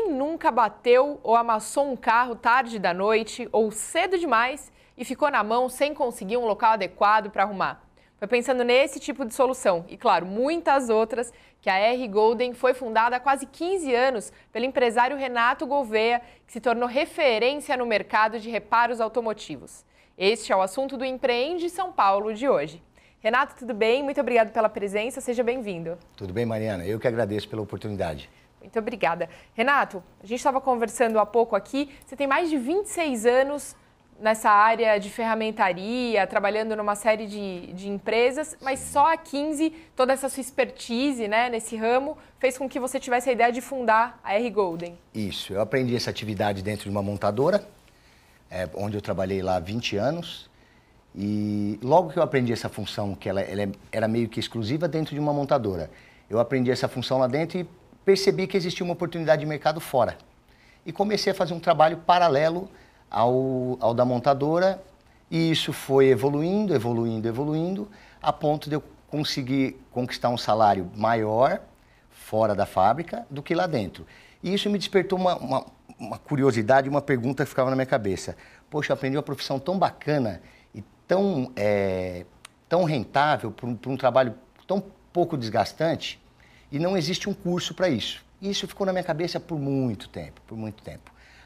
Quem nunca bateu ou amassou um carro tarde da noite ou cedo demais e ficou na mão sem conseguir um local adequado para arrumar? Foi pensando nesse tipo de solução e, claro, muitas outras, que a R Golden foi fundada há quase 15 anos pelo empresário Renato Gouveia, que se tornou referência no mercado de reparos automotivos. Este é o assunto do Empreende São Paulo de hoje. Renato, tudo bem? Muito obrigado pela presença, seja bem-vindo. Tudo bem, Mariana? Eu que agradeço pela oportunidade. Muito obrigada. Renato, a gente estava conversando há pouco aqui, você tem mais de 26 anos nessa área de ferramentaria, trabalhando numa série de empresas, mas só há 15, toda essa sua expertise, né, nesse ramo, fez com que você tivesse a ideia de fundar a R Golden. Isso, eu aprendi essa atividade dentro de uma montadora, onde eu trabalhei lá há 20 anos, e logo que eu aprendi essa função, que ela era meio que exclusiva dentro de uma montadora, eu aprendi essa função lá dentro e percebi que existia uma oportunidade de mercado fora. E comecei a fazer um trabalho paralelo ao da montadora, e isso foi evoluindo, a ponto de eu conseguir conquistar um salário maior fora da fábrica do que lá dentro. E isso me despertou uma curiosidade, uma pergunta que ficava na minha cabeça. Poxa, eu aprendi uma profissão tão bacana e tão rentável, por um trabalho tão pouco desgastante, e não existe um curso para isso. E isso ficou na minha cabeça por muito tempo.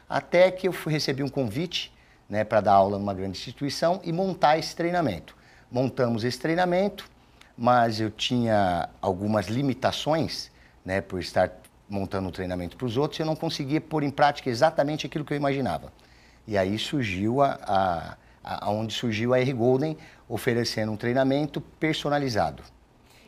Até que eu recebi um convite, né, para dar aula numa grande instituição e montar esse treinamento. Montamos esse treinamento, mas eu tinha algumas limitações, né, por estar montando um treinamento para os outros, e eu não conseguia pôr em prática exatamente aquilo que eu imaginava. E aí surgiu onde surgiu a R Golden, oferecendo um treinamento personalizado.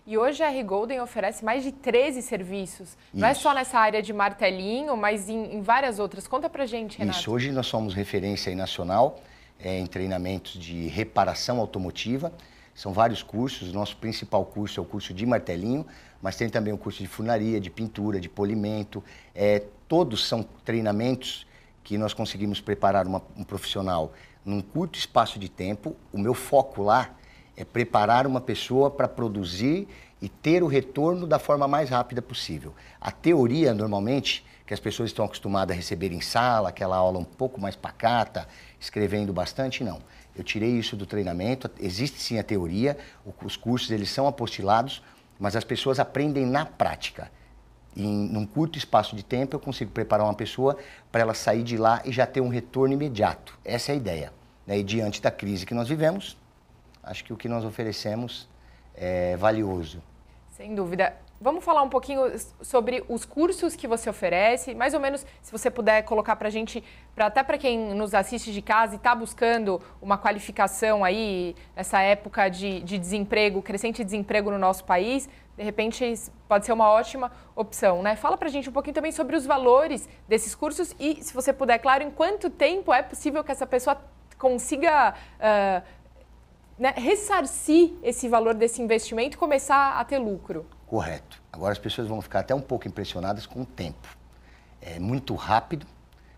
E hoje a R Golden oferece mais de 13 serviços. Isso. Não é só nessa área de martelinho, mas em várias outras. Conta pra gente, Renato. Isso, hoje nós somos referência aí nacional em treinamentos de reparação automotiva. São vários cursos, o nosso principal curso é o curso de martelinho, mas tem também o curso de funilaria, de pintura, de polimento. Todos são treinamentos que nós conseguimos preparar um profissional num curto espaço de tempo. O meu foco lá é preparar uma pessoa para produzir e ter o retorno da forma mais rápida possível. A teoria, normalmente, que as pessoas estão acostumadas a receber em sala, aquela aula um pouco mais pacata, escrevendo bastante, não. Eu tirei isso do treinamento, existe sim a teoria, os cursos eles são apostilados, mas as pessoas aprendem na prática. Num curto espaço de tempo eu consigo preparar uma pessoa para ela sair de lá e já ter um retorno imediato. Essa é a ideia. E diante da crise que nós vivemos, acho que o que nós oferecemos é valioso. Sem dúvida. Vamos falar um pouquinho sobre os cursos que você oferece, mais ou menos, se você puder colocar para a gente, até para quem nos assiste de casa e está buscando uma qualificação aí, nessa época de desemprego, crescente desemprego no nosso país, de repente pode ser uma ótima opção, né? Fala para a gente um pouquinho também sobre os valores desses cursos e, se você puder, claro, em quanto tempo é possível que essa pessoa consiga ressarcir esse valor desse investimento e começar a ter lucro. Correto. Agora as pessoas vão ficar até um pouco impressionadas com o tempo. É muito rápido,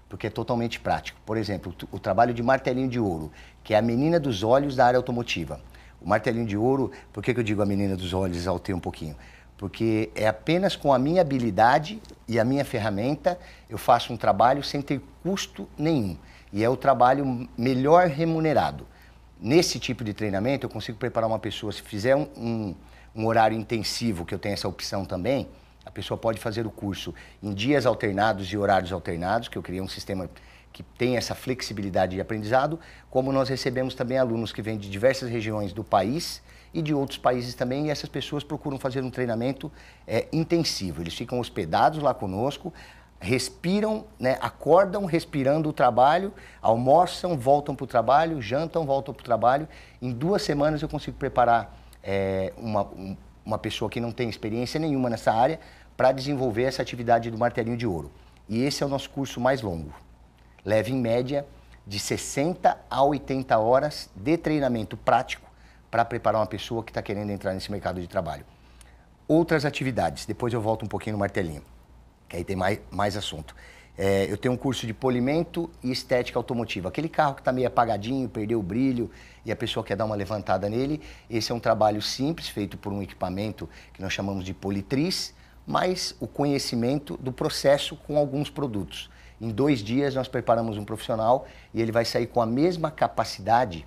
porque é totalmente prático. Por exemplo, o trabalho de martelinho de ouro, que é a menina dos olhos da área automotiva. O martelinho de ouro, por que eu digo a menina dos olhos, exaltei um pouquinho? Porque é apenas com a minha habilidade e a minha ferramenta eu faço um trabalho sem ter custo nenhum. E é o trabalho melhor remunerado. Nesse tipo de treinamento, eu consigo preparar uma pessoa, se fizer um horário intensivo, que eu tenho essa opção também, a pessoa pode fazer o curso em dias alternados e horários alternados, que eu criei um sistema que tem essa flexibilidade de aprendizado, como nós recebemos também alunos que vêm de diversas regiões do país e de outros países também, e essas pessoas procuram fazer um treinamento intensivo. Eles ficam hospedados lá conosco, respiram, né, acordam respirando o trabalho, almoçam, voltam para o trabalho, jantam, voltam para o trabalho. Em 2 semanas eu consigo preparar uma pessoa que não tem experiência nenhuma nessa área para desenvolver essa atividade do martelinho de ouro. E esse é o nosso curso mais longo. Leva em média de 60 a 80 horas de treinamento prático para preparar uma pessoa que está querendo entrar nesse mercado de trabalho. Outras atividades, depois eu volto um pouquinho no martelinho, que aí tem mais assunto. Eu tenho um curso de polimento e estética automotiva. Aquele carro que está meio apagadinho, perdeu o brilho e a pessoa quer dar uma levantada nele. Esse é um trabalho simples, feito por um equipamento que nós chamamos de politriz, mais o conhecimento do processo com alguns produtos. Em 2 dias nós preparamos um profissional e ele vai sair com a mesma capacidade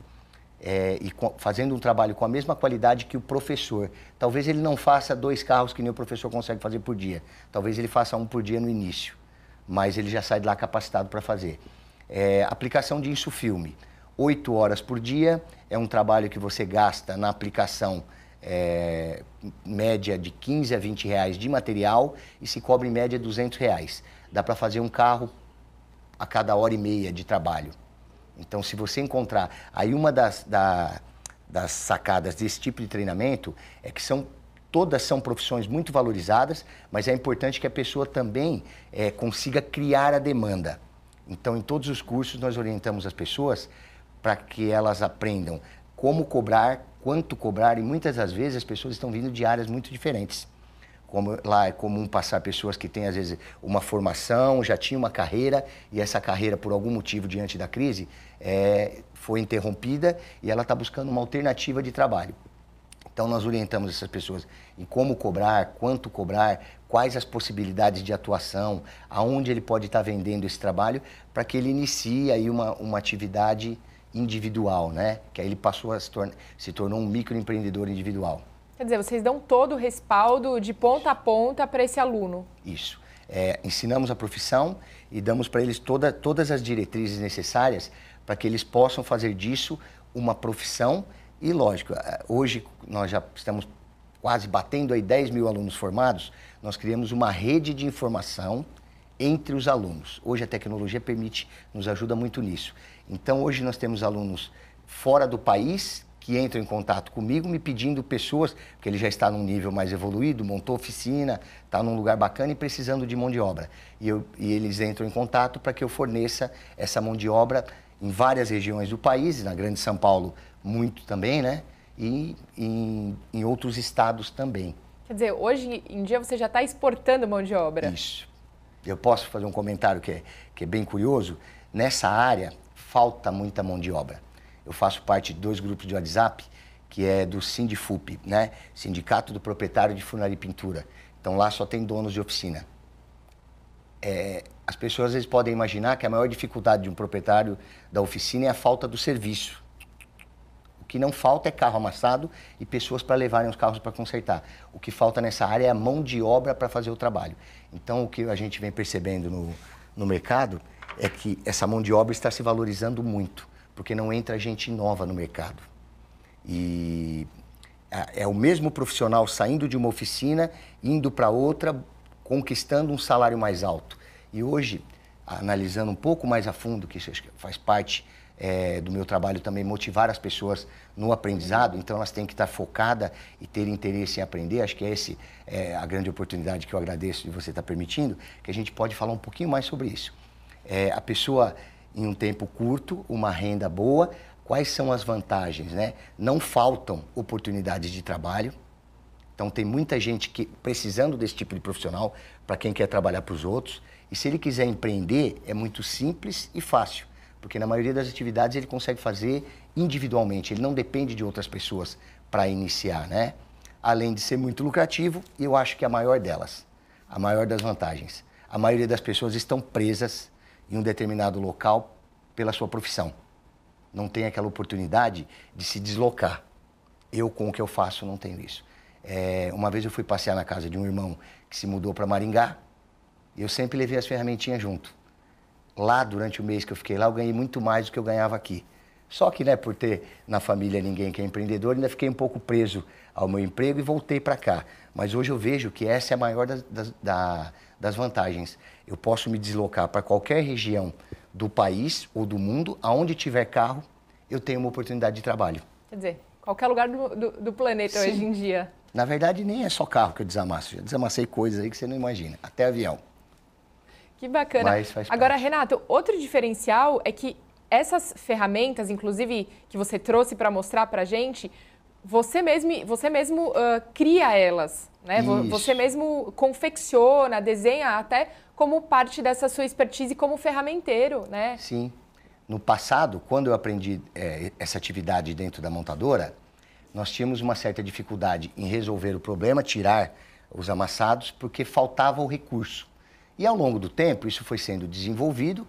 fazendo um trabalho com a mesma qualidade que o professor. Talvez ele não faça 2 carros que nem o professor consegue fazer por dia. Talvez ele faça 1 por dia no início, mas ele já sai de lá capacitado para fazer. Aplicação de insufilme. 8 horas por dia, é um trabalho que você gasta na aplicação média de 15 a 20 reais de material e se cobra em média 200 reais. Dá para fazer um carro a cada hora e meia de trabalho. Então, se você encontrar... Aí uma das sacadas desse tipo de treinamento é que todas são profissões muito valorizadas, mas é importante que a pessoa também consiga criar a demanda. Então, em todos os cursos, nós orientamos as pessoas para que elas aprendam como cobrar, quanto cobrar, e muitas das vezes as pessoas estão vindo de áreas muito diferentes. Lá é comum passar pessoas que têm, às vezes, uma formação, já tinham uma carreira, e essa carreira, por algum motivo, diante da crise, foi interrompida e ela está buscando uma alternativa de trabalho. Então, nós orientamos essas pessoas em como cobrar, quanto cobrar, quais as possibilidades de atuação, aonde ele pode estar vendendo esse trabalho, para que ele inicie aí uma atividade individual, né? Que aí ele passou a se tornou um microempreendedor individual. Quer dizer, vocês dão todo o respaldo de ponta a ponta para esse aluno. Isso. Ensinamos a profissão e damos para eles todas as diretrizes necessárias para que eles possam fazer disso uma profissão. E, lógico, hoje nós já estamos quase batendo aí 10 mil alunos formados, nós criamos uma rede de informação entre os alunos. Hoje a tecnologia nos ajuda muito nisso. Então, hoje nós temos alunos fora do país que entram em contato comigo, me pedindo pessoas, porque ele já está num nível mais evoluído, montou oficina, está num lugar bacana e precisando de mão de obra. E eles entram em contato para que eu forneça essa mão de obra em várias regiões do país, na Grande São Paulo muito também, né? E em outros estados também. Quer dizer, hoje em dia você já está exportando mão de obra. Isso. Eu posso fazer um comentário que é bem curioso. Nessa área, falta muita mão de obra. Eu faço parte de 2 grupos de WhatsApp, que é do Sindifub, né? Sindicato do Proprietário de Funilaria e Pintura. Então lá só tem donos de oficina. As pessoas às vezes podem imaginar que a maior dificuldade de um proprietário da oficina é a falta do serviço. O que não falta é carro amassado e pessoas para levarem os carros para consertar. O que falta nessa área é a mão de obra para fazer o trabalho. Então o que a gente vem percebendo no mercado é que essa mão de obra está se valorizando muito, porque não entra gente nova no mercado. E é o mesmo profissional saindo de uma oficina, indo para outra, conquistando um salário mais alto. E hoje, analisando um pouco mais a fundo, que isso faz parte do meu trabalho também, motivar as pessoas no aprendizado, então elas têm que estar focadas e ter interesse em aprender. Acho que essa é a grande oportunidade que eu agradeço de você estar permitindo, que a gente pode falar um pouquinho mais sobre isso. A pessoa, em um tempo curto, uma renda boa, quais são as vantagens, né? Não faltam oportunidades de trabalho, então tem muita gente precisando desse tipo de profissional para quem quer trabalhar para os outros, e se ele quiser empreender, é muito simples e fácil, porque na maioria das atividades ele consegue fazer individualmente, ele não depende de outras pessoas para iniciar, né? Além de ser muito lucrativo, eu acho que a maior delas, a maior das vantagens, a maioria das pessoas estão presas em um determinado local pela sua profissão. Não tem aquela oportunidade de se deslocar. Eu, com o que eu faço, não tenho isso. Uma vez eu fui passear na casa de um irmão que se mudou para Maringá e eu sempre levei as ferramentinhas junto. Lá, durante o mês que eu fiquei lá, eu ganhei muito mais do que eu ganhava aqui. Só que, né, por ter na família ninguém que é empreendedor, ainda fiquei um pouco preso ao meu emprego e voltei para cá. Mas hoje eu vejo que essa é a maior das vantagens. Eu posso me deslocar para qualquer região do país ou do mundo, aonde tiver carro, eu tenho uma oportunidade de trabalho. Quer dizer, qualquer lugar do planeta. Sim. Hoje em dia. Na verdade, nem é só carro que eu desamasso. Já desamassei coisas aí que você não imagina, até avião. Que bacana. Mas faz Agora, parte. Renato, outro diferencial é que essas ferramentas, inclusive, que você trouxe para mostrar para a gente, você mesmo cria elas, né? Você mesmo confecciona, desenha até como parte dessa sua expertise como ferramenteiro, né? Sim. No passado, quando eu aprendi essa atividade dentro da montadora, nós tínhamos uma certa dificuldade em resolver o problema, tirar os amassados porque faltava o recurso. E ao longo do tempo, isso foi sendo desenvolvido,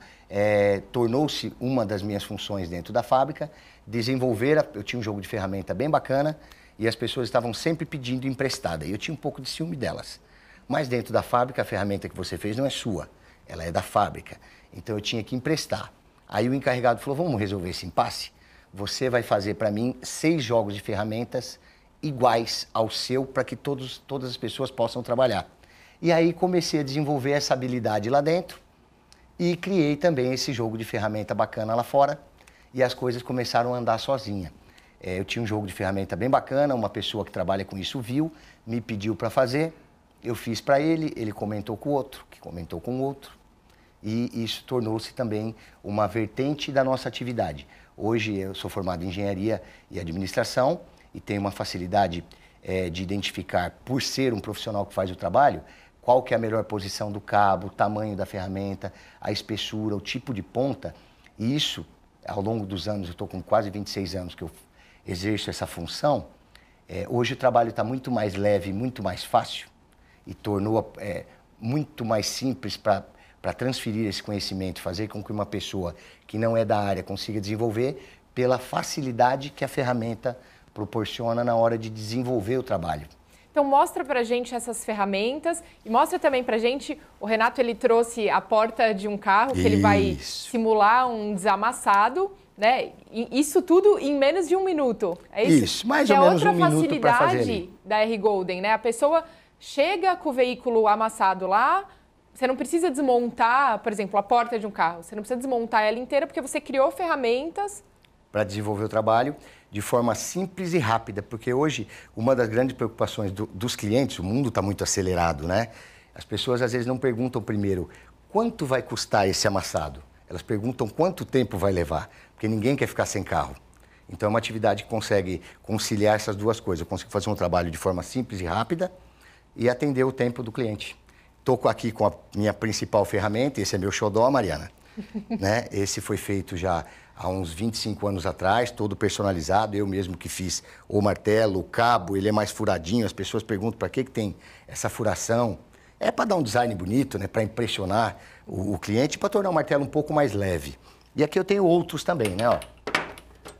tornou-se uma das minhas funções dentro da fábrica, eu tinha um jogo de ferramenta bem bacana e as pessoas estavam sempre pedindo emprestada. E eu tinha um pouco de ciúme delas. Mas dentro da fábrica, a ferramenta que você fez não é sua, ela é da fábrica. Então eu tinha que emprestar. Aí o encarregado falou, vamos resolver esse impasse? Você vai fazer para mim 6 jogos de ferramentas iguais ao seu para que todas as pessoas possam trabalhar. E aí comecei a desenvolver essa habilidade lá dentro e criei também esse jogo de ferramenta bacana lá fora e as coisas começaram a andar sozinha. Eu tinha um jogo de ferramenta bem bacana, uma pessoa que trabalha com isso viu, me pediu para fazer, eu fiz para ele comentou com o outro, que comentou com o outro e isso tornou-se também uma vertente da nossa atividade. Hoje eu sou formado em engenharia e administração e tenho uma facilidade de identificar, por ser um profissional que faz o trabalho, qual que é a melhor posição do cabo, o tamanho da ferramenta, a espessura, o tipo de ponta. E isso, ao longo dos anos, eu estou com quase 26 anos que eu exerço essa função, hoje o trabalho está muito mais leve, muito mais fácil e tornou muito mais simples para transferir esse conhecimento, fazer com que uma pessoa que não é da área consiga desenvolver pela facilidade que a ferramenta proporciona na hora de desenvolver o trabalho. Então mostra pra gente essas ferramentas e mostra também pra gente, o Renato ele trouxe a porta de um carro que ele vai simular um desamassado, né? E isso tudo em menos de 1 minuto. É isso? Isso, mais ou menos 1 minuto para fazer. É outra facilidade da R Golden, né? A pessoa chega com o veículo amassado lá, você não precisa desmontar, por exemplo, a porta de um carro, você não precisa desmontar ela inteira porque você criou ferramentas para desenvolver o trabalho de forma simples e rápida, porque hoje uma das grandes preocupações dos clientes, o mundo está muito acelerado, né? As pessoas às vezes não perguntam primeiro quanto vai custar esse amassado, elas perguntam quanto tempo vai levar, porque ninguém quer ficar sem carro. Então é uma atividade que consegue conciliar essas duas coisas, eu consigo fazer um trabalho de forma simples e rápida e atender o tempo do cliente. Estou aqui com a minha principal ferramenta, esse é meu xodó, Mariana. Né? Esse foi feito já há uns 25 anos atrás, todo personalizado, eu mesmo que fiz o martelo, o cabo, ele é mais furadinho, as pessoas perguntam para que tem essa furação. É para dar um design bonito, né? Para impressionar o cliente, para tornar o martelo um pouco mais leve. E aqui eu tenho outros também, né? Ó.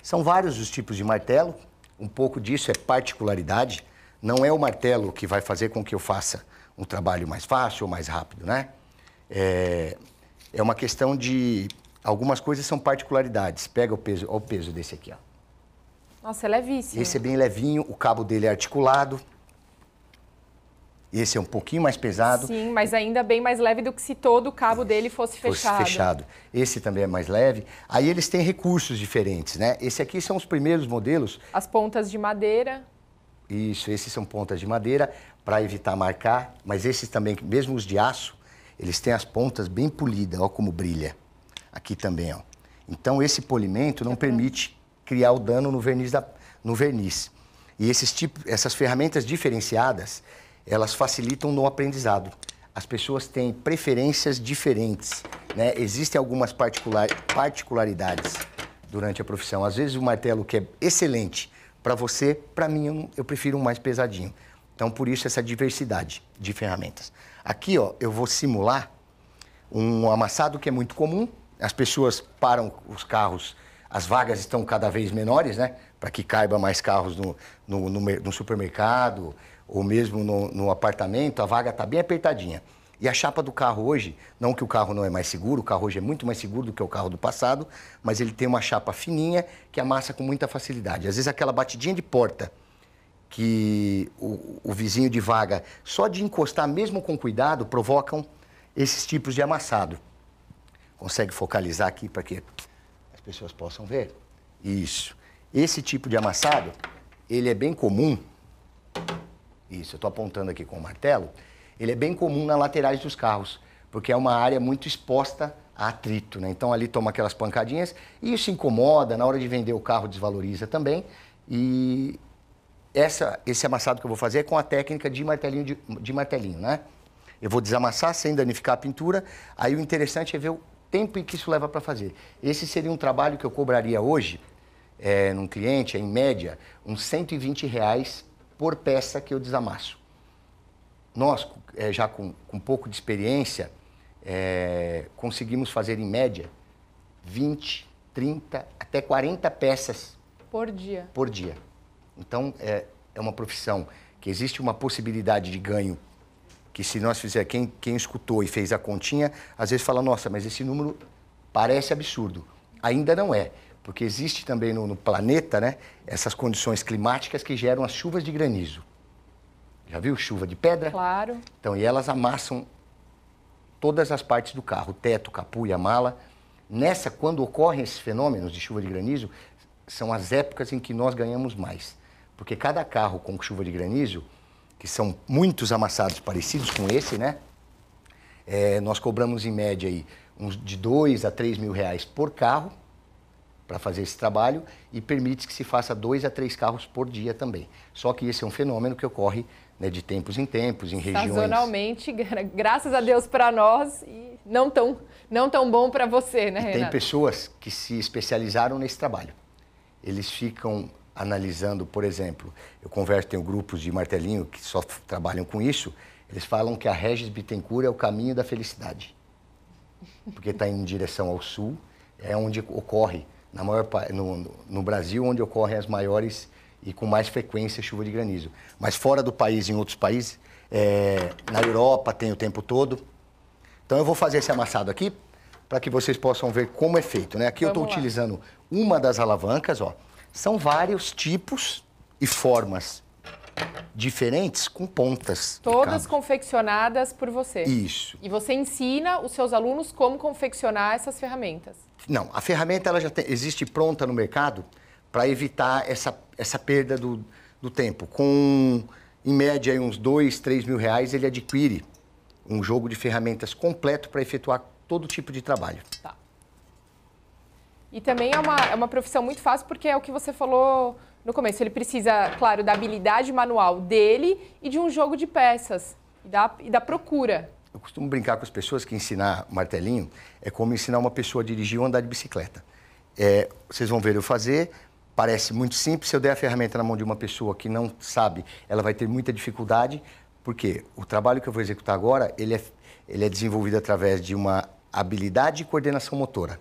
São vários os tipos de martelo, um pouco disso é particularidade, não é o martelo que vai fazer com que eu faça um trabalho mais fácil ou mais rápido, né? É uma questão de... Algumas coisas são particularidades. Pega o peso, olha o peso desse aqui, ó. Nossa, é levíssimo. Esse é bem levinho, o cabo dele é articulado. Esse é um pouquinho mais pesado. Sim, mas ainda bem mais leve do que se todo o cabo dele fosse fechado. Esse também é mais leve. Aí eles têm recursos diferentes, né? Esse aqui são os primeiros modelos. As pontas de madeira. Isso, esses são pontas de madeira para evitar marcar. Mas esses também, mesmo os de aço, eles têm as pontas bem polidas, ó como brilha. Aqui também, ó. Então esse polimento não permite criar o dano no verniz. E essas ferramentas diferenciadas, elas facilitam no aprendizado. As pessoas têm preferências diferentes, né? Existem algumas particularidades durante a profissão. Às vezes o martelo que é excelente para você, para mim eu prefiro um mais pesadinho. Então por isso essa diversidade de ferramentas. Aqui, ó, eu vou simular um amassado que é muito comum. As pessoas param os carros, as vagas estão cada vez menores, né? Para que caiba mais carros no supermercado ou mesmo no apartamento, a vaga está bem apertadinha. E a chapa do carro hoje, não que o carro não é mais seguro, o carro hoje é muito mais seguro do que o carro do passado, mas ele tem uma chapa fininha que amassa com muita facilidade. Às vezes aquela batidinha de porta que o vizinho de vaga, só de encostar mesmo com cuidado, provocam esses tipos de amassado. Consegue focalizar aqui para que as pessoas possam ver? Isso. Esse tipo de amassado, ele é bem comum. Isso, eu estou apontando aqui com o martelo. Ele é bem comum nas laterais dos carros, porque é uma área muito exposta a atrito, né? Então ali toma aquelas pancadinhas e isso incomoda, na hora de vender o carro desvaloriza também. E esse amassado que eu vou fazer é com a técnica de martelinho, né? Eu vou desamassar sem danificar a pintura, aí o interessante é ver o tempo em que isso leva para fazer. Esse seria um trabalho que eu cobraria hoje, num cliente, em média, uns R$120 por peça que eu desamasso. nós, já com um pouco de experiência, conseguimos fazer em média 20, 30, até 40 peças por dia. Por dia. Então, é uma profissão que existe uma possibilidade de ganho que se nós fizer, quem escutou e fez a continha, às vezes fala, nossa, mas esse número parece absurdo. Ainda não é, porque existe também no planeta, né, essas condições climáticas que geram as chuvas de granizo. Já viu chuva de pedra? Claro. Então, e elas amassam todas as partes do carro, o teto, o capô e a mala. Quando ocorrem esses fenômenos de chuva de granizo, são as épocas em que nós ganhamos mais. Porque cada carro com chuva de granizo, que são muitos amassados parecidos com esse, né? Nós cobramos em média aí de 2 a 3 mil reais por carro para fazer esse trabalho e permite que se faça 2 a 3 carros por dia também. Só que esse é um fenômeno que ocorre, né, de tempos em tempos, em regiões... Sazonalmente, graças a Deus para nós e não tão bom para você, né, Renato? Tem pessoas que se especializaram nesse trabalho. Eles ficam analisando, por exemplo, tenho grupos de martelinho que só trabalham com isso, eles falam que a Regis Bittencourt é o caminho da felicidade. Porque está em direção ao sul, é onde ocorre, no Brasil, onde ocorrem as maiores e com mais frequência chuva de granizo. Mas fora do país, em outros países, na Europa tem o tempo todo. Então eu vou fazer esse amassado aqui para que vocês possam ver como é feito, né? Aqui eu estou utilizando uma das alavancas, ó. São vários tipos e formas diferentes com pontas. Todas confeccionadas por você. Isso. E você ensina os seus alunos como confeccionar essas ferramentas. Não, a ferramenta ela já existe pronta no mercado para evitar essa perda do tempo. Com, em média, uns 2, 3 mil reais, ele adquire um jogo de ferramentas completo para efetuar todo tipo de trabalho. Tá. E também é uma profissão muito fácil porque é o que você falou no começo. Ele precisa, claro, da habilidade manual dele e de um jogo de peças e da procura. Eu costumo brincar com as pessoas que ensinar martelinho é como ensinar uma pessoa a dirigir ou andar de bicicleta. Vocês vão ver eu fazer, parece muito simples. Se eu der a ferramenta na mão de uma pessoa que não sabe, ela vai ter muita dificuldade, porque o trabalho que eu vou executar agora, ele é desenvolvido através de uma habilidade e coordenação motora.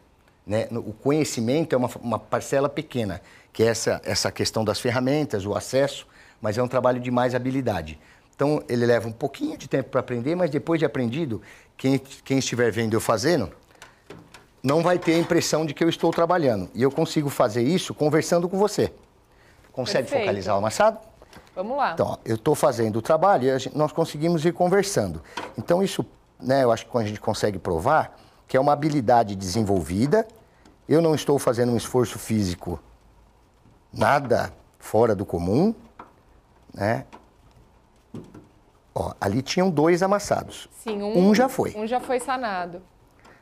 Né? O conhecimento é uma parcela pequena, que é essa questão das ferramentas, o acesso, mas é um trabalho de mais habilidade. Então, ele leva um pouquinho de tempo para aprender, mas depois de aprendido, quem estiver vendo eu fazendo, não vai ter a impressão de que eu estou trabalhando. E eu consigo fazer isso conversando com você. Consegue Perfeito. Focalizar o amassado? Vamos lá. Então, ó, eu estou fazendo o trabalho e nós conseguimos ir conversando. Então, isso, né, eu acho que a gente consegue provar que é uma habilidade desenvolvida. Eu não estou fazendo um esforço físico nada fora do comum, né? Ó, ali tinham 2 amassados. Sim, um já foi. Um já foi sanado.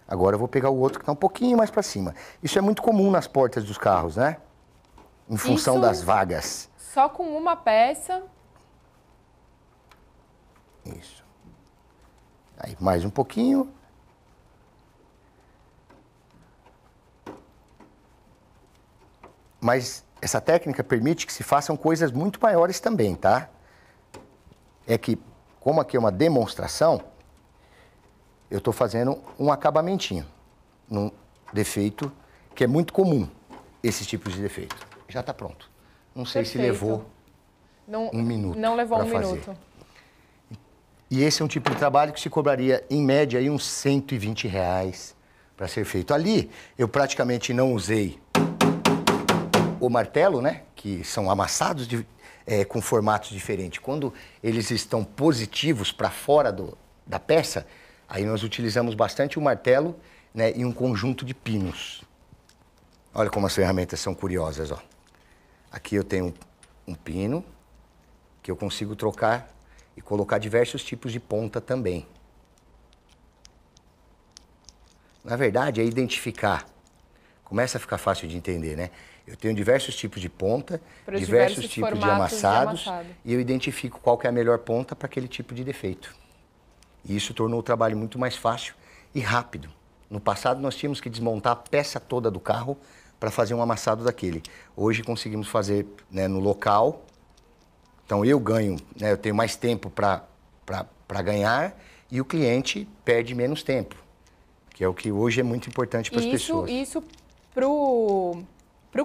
Agora eu vou pegar o outro que está um pouquinho mais para cima. Isso é muito comum nas portas dos carros, né? Em função das vagas. Só com uma peça. Isso. Aí, mais um pouquinho. Mas essa técnica permite que se façam coisas muito maiores também, tá? É que, como aqui é uma demonstração, eu estou fazendo um acabamentinho num defeito que é muito comum, esses tipos de defeito. Já está pronto. Não sei se levou um minuto. Não levou um fazer. minuto. E esse é um tipo de trabalho que se cobraria, em média, aí, uns 120 reais para ser feito. Ali, eu praticamente não usei o martelo, né? Que são amassados com formatos diferentes. Quando eles estão positivos para fora da peça, aí nós utilizamos bastante o martelo, né, e um conjunto de pinos. Olha como as ferramentas são curiosas, ó. Aqui eu tenho um pino que eu consigo trocar e colocar diversos tipos de ponta também. Na verdade, é identificar. Começa a ficar fácil de entender, né? Eu tenho diversos tipos de ponta, diversos tipos de amassados, e eu identifico qual que é a melhor ponta para aquele tipo de defeito. E isso tornou o trabalho muito mais fácil e rápido. No passado, nós tínhamos que desmontar a peça toda do carro para fazer um amassado daquele. Hoje, conseguimos fazer, né, no local. Então, eu ganho, né, eu tenho mais tempo para para ganhar e o cliente perde menos tempo, que é o que hoje é muito importante para as pessoas. Isso para o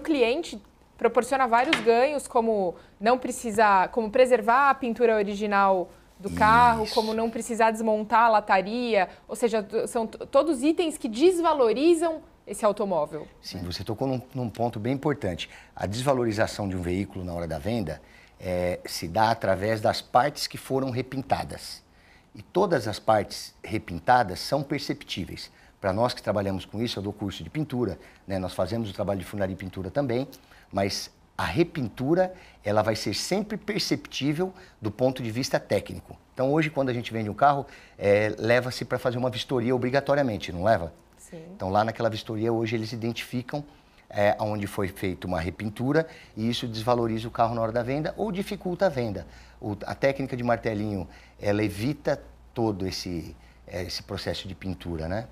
cliente proporciona vários ganhos, como não precisar, como preservar a pintura original do carro, como não precisar desmontar a lataria, ou seja, são todos itens que desvalorizam esse automóvel. Sim, você tocou num ponto bem importante. A desvalorização de um veículo na hora da venda se dá através das partes que foram repintadas. E todas as partes repintadas são perceptíveis. Para nós que trabalhamos com isso, eu dou curso de pintura, né? Nós fazemos o trabalho de funilaria e pintura também, mas a repintura ela vai ser sempre perceptível do ponto de vista técnico. Então hoje, quando a gente vende um carro, leva-se para fazer uma vistoria obrigatoriamente, não leva? Sim. Então lá naquela vistoria, hoje eles identificam onde foi feita uma repintura e isso desvaloriza o carro na hora da venda ou dificulta a venda. A técnica de martelinho, ela evita todo esse processo de pintura, né?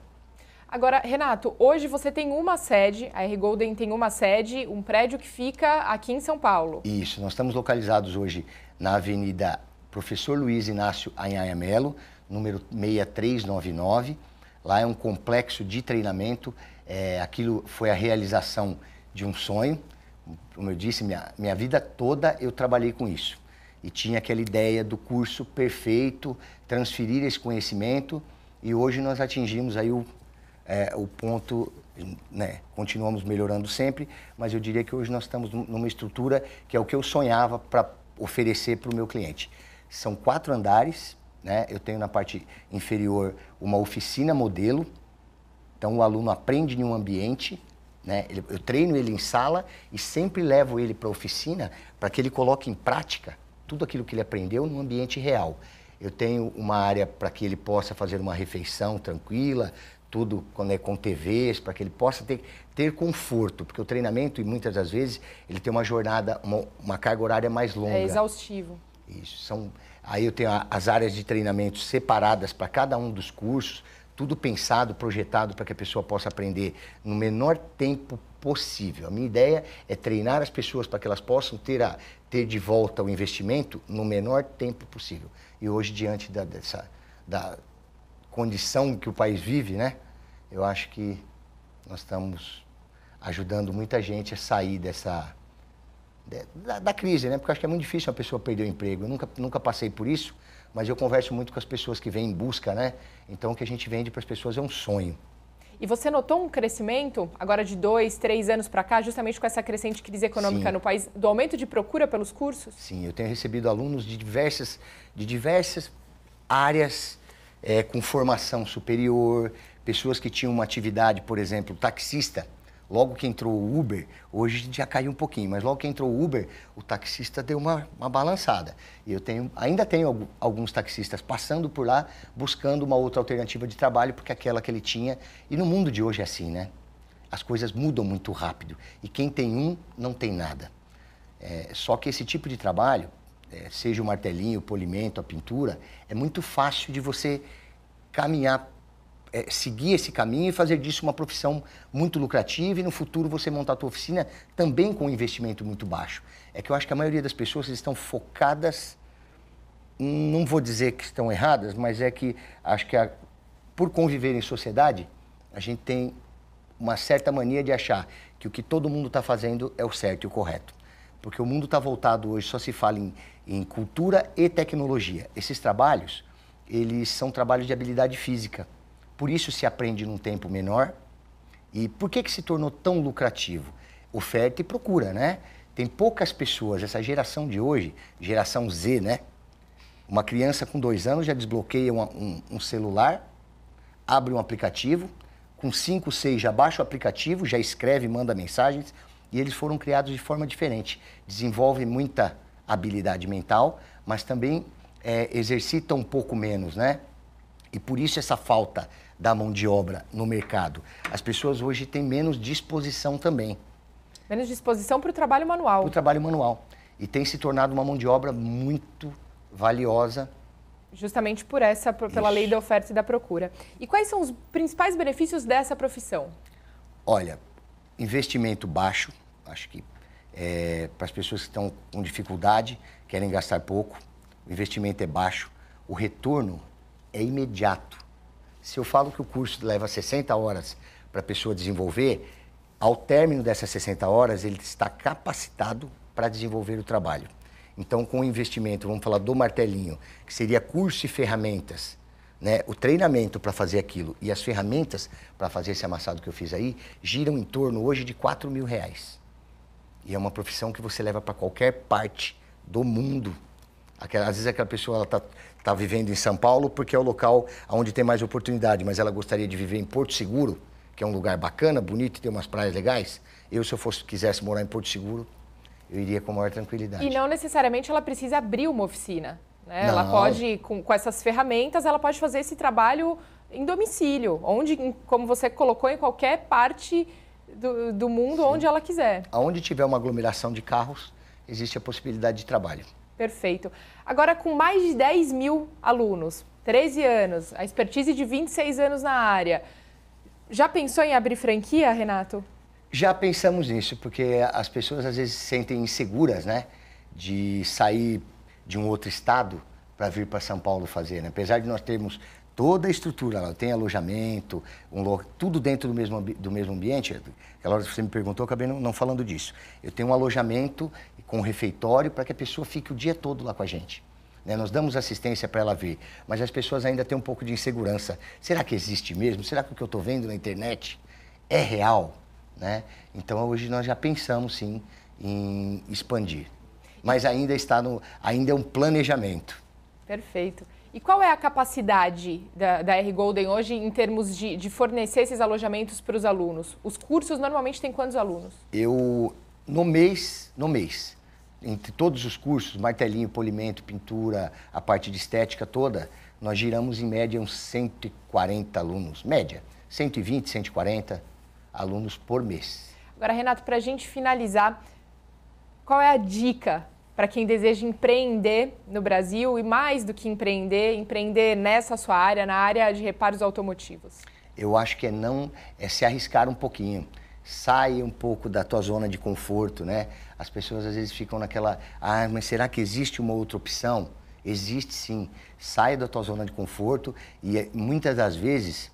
Agora, Renato, hoje você tem uma sede, a R Golden tem uma sede, um prédio que fica aqui em São Paulo. Isso, nós estamos localizados hoje na Avenida Professor Luiz Inácio Anhanha Melo, número 6399. Lá é um complexo de treinamento, aquilo foi a realização de um sonho. Como eu disse, minha vida toda eu trabalhei com isso. E tinha aquela ideia do curso perfeito, transferir esse conhecimento e hoje nós atingimos aí o ponto, né? Continuamos melhorando sempre, mas eu diria que hoje nós estamos numa estrutura que é o que eu sonhava para oferecer para o meu cliente. São 4 andares, né? Eu tenho na parte inferior uma oficina modelo, então o aluno aprende em um ambiente, né? Eu treino ele em sala e sempre levo ele para a oficina para que ele coloque em prática tudo aquilo que ele aprendeu num ambiente real. Eu tenho uma área para que ele possa fazer uma refeição tranquila, tudo quando é com TVs, para que ele possa ter conforto, porque o treinamento, e muitas das vezes, ele tem uma jornada, uma carga horária mais longa. É exaustivo. Isso, aí eu tenho as áreas de treinamento separadas para cada um dos cursos, tudo pensado, projetado para que a pessoa possa aprender no menor tempo possível. A minha ideia é treinar as pessoas para que elas possam ter de volta o investimento no menor tempo possível. E hoje, diante da condição que o país vive, né? Eu acho que nós estamos ajudando muita gente a sair da crise, né? Porque eu acho que é muito difícil uma pessoa perder o emprego. Eu nunca passei por isso, mas eu converso muito com as pessoas que vêm em busca, né? Então o que a gente vende para as pessoas é um sonho. E você notou um crescimento, agora de 2, 3 anos para cá, justamente com essa crescente crise econômica Sim. no país, do aumento de procura pelos cursos? Sim, eu tenho recebido alunos de diversas áreas, com formação superior, pessoas que tinham uma atividade, por exemplo, taxista. Logo que entrou o Uber, hoje já caiu um pouquinho, mas logo que entrou o Uber, o taxista deu uma balançada. E ainda tenho alguns taxistas passando por lá, buscando uma outra alternativa de trabalho, porque aquela que ele tinha... E no mundo de hoje é assim, né? As coisas mudam muito rápido. E quem tem um, não tem nada. Só que esse tipo de trabalho, seja o martelinho, o polimento, a pintura, é muito fácil de você caminhar, seguir esse caminho e fazer disso uma profissão muito lucrativa e no futuro você montar a tua oficina também com um investimento muito baixo. É que eu acho que a maioria das pessoas estão focadas, não vou dizer que estão erradas, mas é que acho que por conviver em sociedade, a gente tem uma certa mania de achar que o que todo mundo está fazendo é o certo e o correto. Porque o mundo está voltado hoje, só se fala em cultura e tecnologia. Esses trabalhos, eles são trabalhos de habilidade física. Por isso se aprende num tempo menor. E por que se tornou tão lucrativo? Oferta e procura, né? Tem poucas pessoas, essa geração de hoje, geração Z, né? Uma criança com 2 anos já desbloqueia um celular, abre um aplicativo, com 5, 6 já baixa o aplicativo, já escreve, manda mensagens, e eles foram criados de forma diferente. Desenvolvem muita habilidade mental, mas também exercitam um pouco menos, né? E por isso essa falta da mão de obra no mercado. As pessoas hoje têm menos disposição também. Menos disposição para o trabalho manual. Para o trabalho manual. E tem se tornado uma mão de obra muito valiosa. Justamente pela lei da oferta e da procura. E quais são os principais benefícios dessa profissão? Olha, investimento baixo, acho que para as pessoas que estão com dificuldade, querem gastar pouco, o investimento é baixo. o retorno é imediato. Se eu falo que o curso leva 60 horas para a pessoa desenvolver, ao término dessas 60 horas, ele está capacitado para desenvolver o trabalho. Então, com o investimento, vamos falar do martelinho, que seria curso e ferramentas, né? O treinamento para fazer aquilo e as ferramentas para fazer esse amassado que eu fiz aí, giram em torno hoje de R$4.000. E é uma profissão que você leva para qualquer parte do mundo. Às vezes aquela pessoa está vivendo em São Paulo porque é o local onde tem mais oportunidade, mas ela gostaria de viver em Porto Seguro, que é um lugar bacana, bonito e tem umas praias legais. Se eu quisesse morar em Porto Seguro, eu iria com maior tranquilidade. E não necessariamente ela precisa abrir uma oficina, né? Ela pode, com essas ferramentas, ela pode fazer esse trabalho em domicílio, onde, como você colocou, em qualquer parte do mundo, onde ela quiser. Aonde tiver uma aglomeração de carros, existe a possibilidade de trabalho. Perfeito. Agora, com mais de 10 mil alunos, 13 anos, a expertise de 26 anos na área, já pensou em abrir franquia, Renato? Já pensamos nisso, porque as pessoas às vezes se sentem inseguras, né? De sair de um outro estado para vir para São Paulo fazer, né? Apesar de nós termos toda a estrutura, ela tem alojamento, tudo dentro do mesmo ambiente. Aquela hora que você me perguntou, eu acabei não falando disso. Eu tenho um alojamento com um refeitório para que a pessoa fique o dia todo lá com a gente. Né? Nós damos assistência para ela vir, mas as pessoas ainda têm um pouco de insegurança. Será que existe mesmo? Será que o que eu estou vendo na internet é real? Né? Então hoje nós já pensamos sim em expandir, mas ainda é um planejamento. Perfeito. E qual é a capacidade da R Golden hoje em termos de fornecer esses alojamentos para os alunos? Os cursos normalmente têm quantos alunos? No mês, entre todos os cursos, martelinho, polimento, pintura, a parte de estética toda, nós giramos em média uns 140 alunos, média, 120, 140 alunos por mês. Agora, Renato, para a gente finalizar, qual é a dica para quem deseja empreender no Brasil e mais do que empreender nessa sua área, na área de reparos automotivos? Eu acho que é se arriscar um pouquinho. Sai um pouco da tua zona de conforto, né? As pessoas às vezes ficam naquela, mas será que existe uma outra opção? Existe sim. Sai da tua zona de conforto e muitas das vezes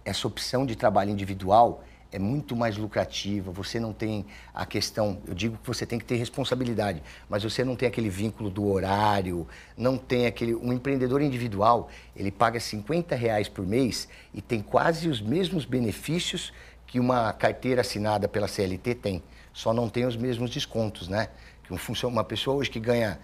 essa opção de trabalho individual é muito mais lucrativa, você não tem a questão, eu digo que você tem que ter responsabilidade, mas você não tem aquele vínculo do horário, não tem um empreendedor individual, ele paga R$50 por mês e tem quase os mesmos benefícios que uma carteira assinada pela CLT tem, só não tem os mesmos descontos, né? Que uma pessoa hoje que ganha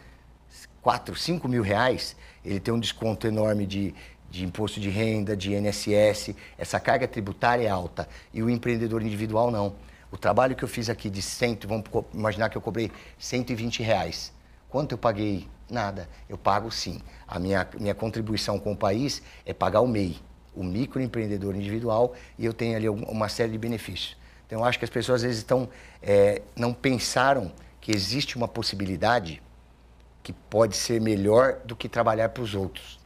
4, 5 mil reais, ele tem um desconto enorme de imposto de renda, de INSS, essa carga tributária é alta e o empreendedor individual não. O trabalho que eu fiz aqui de vamos imaginar que eu cobrei R$120. Quanto eu paguei? Nada. Eu pago sim. A minha contribuição com o país é pagar o MEI, o microempreendedor individual, e eu tenho ali uma série de benefícios. Então eu acho que as pessoas às vezes não pensaram que existe uma possibilidade que pode ser melhor do que trabalhar para os outros.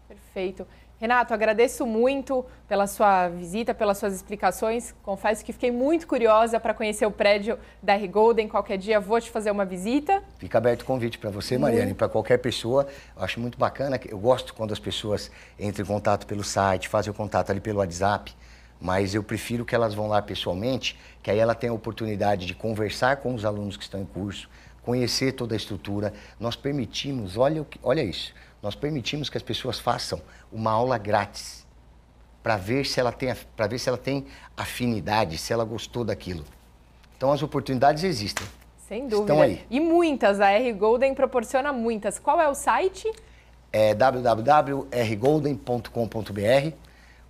Perfeito. Renato, agradeço muito pela sua visita, pelas suas explicações. Confesso que fiquei muito curiosa para conhecer o prédio da R Golden. Qualquer dia vou te fazer uma visita. Fica aberto o convite para você, Mariana, e para qualquer pessoa. Eu acho muito bacana. Eu gosto quando as pessoas entram em contato pelo site, fazem o contato ali pelo WhatsApp, mas eu prefiro que elas vão lá pessoalmente, que aí ela tem a oportunidade de conversar com os alunos que estão em curso, conhecer toda a estrutura. Nós permitimos, olha isso, nós permitimos que as pessoas façam uma aula grátis para ver se ela tem afinidade, se ela gostou daquilo. Então as oportunidades existem. Sem dúvida. Estão aí. E muitas, a R Golden proporciona muitas. Qual é o site? É www.rgolden.com.br.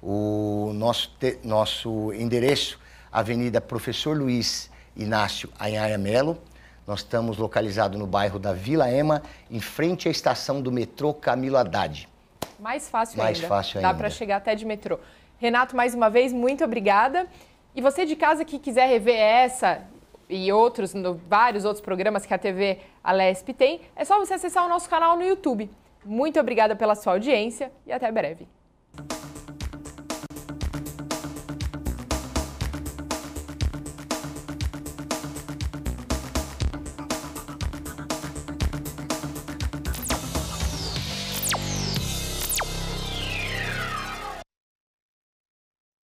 O nosso endereço, Avenida Professor Luiz Inácio Anhanha Melo. Nós estamos localizados no bairro da Vila Ema, em frente à estação do metrô Camilo Haddad. Mais fácil ainda. Mais fácil ainda. Dá para chegar até de metrô. Renato, mais uma vez, muito obrigada. E você de casa que quiser rever essa e vários outros programas que a TV Alesp tem, é só você acessar o nosso canal no YouTube. Muito obrigada pela sua audiência e até breve.